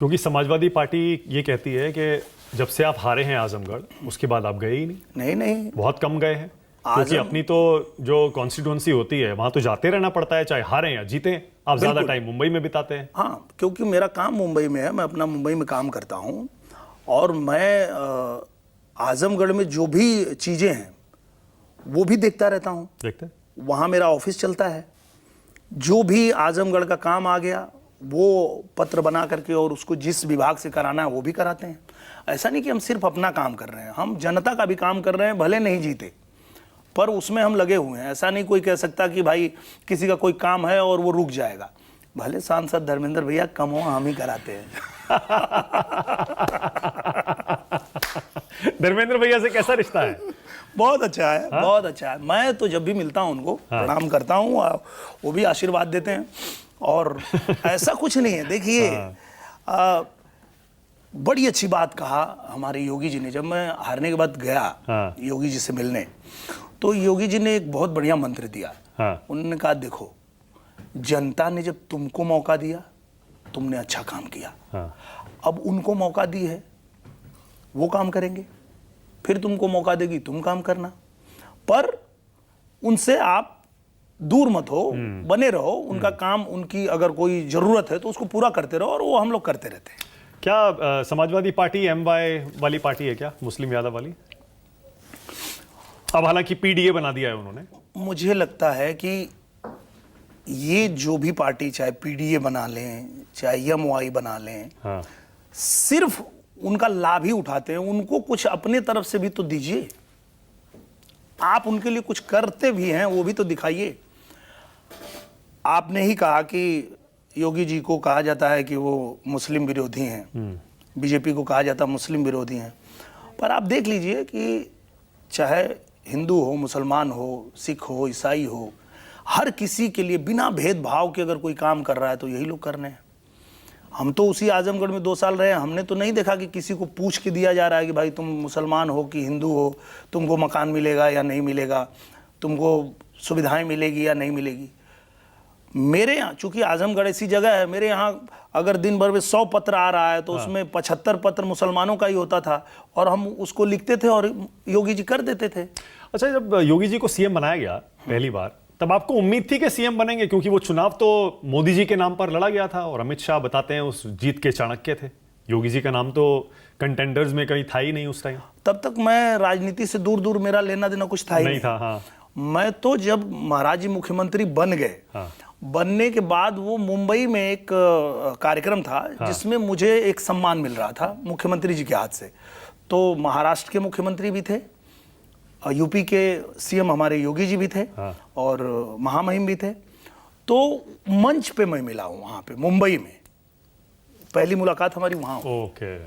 क्योंकि समाजवादी पार्टी ये कहती है कि जब से आप हारे हैं आजमगढ़ उसके बाद आप गए ही नहीं। नहीं बहुत कम गए हैं, क्योंकि अपनी तो जो कॉन्स्टिट्यूंसी होती है वहां तो जाते रहना पड़ता है, चाहे हारें या जीतें। आप ज्यादा टाइम मुंबई में बिताते हैं। हाँ, क्योंकि मेरा काम मुंबई में है, मैं अपना मुंबई में काम करता हूँ और मैं आजमगढ़ में जो भी चीज़ें हैं वो भी देखता रहता हूँ। देखते हैं वहाँ मेरा ऑफिस चलता है, जो भी आजमगढ़ का काम आ गया वो पत्र बना करके और उसको जिस विभाग से कराना है वो भी कराते हैं। ऐसा नहीं कि हम सिर्फ अपना काम कर रहे हैं, हम जनता का भी काम कर रहे हैं, भले नहीं जीते पर उसमें हम लगे हुए हैं। ऐसा नहीं कोई कह सकता कि भाई किसी का कोई काम है और वो रुक जाएगा। भले सांसद धर्मेंद्र भैया कम हो, हम ही कराते हैं। धर्मेंद्र भैया से कैसा रिश्ता है? बहुत अच्छा है। हाँ? बहुत अच्छा है। मैं तो जब भी मिलता हूं उनको प्रणाम करता हूं, वो भी आशीर्वाद देते हैं और ऐसा कुछ नहीं है। देखिए बड़ी अच्छी बात कहा हमारे योगी जी ने। जब मैं हारने के बाद गया योगी जी से मिलने, तो योगी जी ने एक बहुत बढ़िया मंत्र दिया। उन्होंने कहा देखो, जनता ने जब तुमको मौका दिया तुमने अच्छा काम किया, अब उनको मौका दी है वो काम करेंगे, फिर तुमको मौका देगी तुम काम करना, पर उनसे आप दूर मत हो, बने रहो। उनका काम, उनकी अगर कोई जरूरत है तो उसको पूरा करते रहो और वो हम लोग करते रहते हैं। क्या समाजवादी पार्टी एमवाई वाली पार्टी है क्या, मुस्लिम यादव वाली? अब हालांकि पीडीए बना दिया है उन्होंने। मुझे लगता है कि ये जो भी पार्टी, चाहे पीडीए बना लें चाहे एमवाई बना लें, सिर्फ उनका लाभ ही उठाते हैं। उनको कुछ अपने तरफ से भी तो दीजिए। आप उनके लिए कुछ करते भी हैं वो भी तो दिखाइए। आपने ही कहा कि योगी जी को कहा जाता है कि वो मुस्लिम विरोधी हैं, बीजेपी को कहा जाता है मुस्लिम विरोधी हैं, पर आप देख लीजिए कि चाहे हिंदू हो, मुसलमान हो, सिख हो, ईसाई हो, हर किसी के लिए बिना भेदभाव के अगर कोई काम कर रहा है तो यही लोग कर रहे हैं। हम तो उसी आजमगढ़ में 2 साल रहे, हमने तो नहीं देखा कि किसी को पूछ के दिया जा रहा है कि भाई तुम मुसलमान हो कि हिंदू हो, तुमको मकान मिलेगा या नहीं मिलेगा, तुमको सुविधाएं मिलेगी या नहीं मिलेगी। मेरे यहाँ चूंकि आजमगढ़ ऐसी जगह है, मेरे यहाँ अगर दिन भर में 100 पत्र आ रहा है तो उसमें 75 पत्र मुसलमानों का ही होता था और हम उसको लिखते थे और योगी जी कर देते थे। अच्छा, जब योगी जी को सीएम बनाया गया पहली बार, तब आपको उम्मीद थी कि सीएम बनेंगे? क्योंकि वो चुनाव तो मोदी जी के नाम पर लड़ा गया था और अमित शाह बताते हैं उस जीत के चाणक्य थे। योगी जी का नाम तो कंटेंडर्स में कहीं था ही नहीं उस टाइम। तब तक मैं राजनीति से दूर दूर, मेरा लेना देना कुछ था ही नहीं था। मैं तो जब महाराज जी मुख्यमंत्री बन गए, बनने के बाद वो मुंबई में एक कार्यक्रम था जिसमें मुझे एक सम्मान मिल रहा था मुख्यमंत्री जी के हाथ से। तो महाराष्ट्र के मुख्यमंत्री भी थे, यूपी के सीएम हमारे योगी जी भी थे और महामहिम भी थे। तो मंच पे मैं मिला हूँ वहाँ पे मुंबई में, पहली मुलाकात हमारी वहाँ।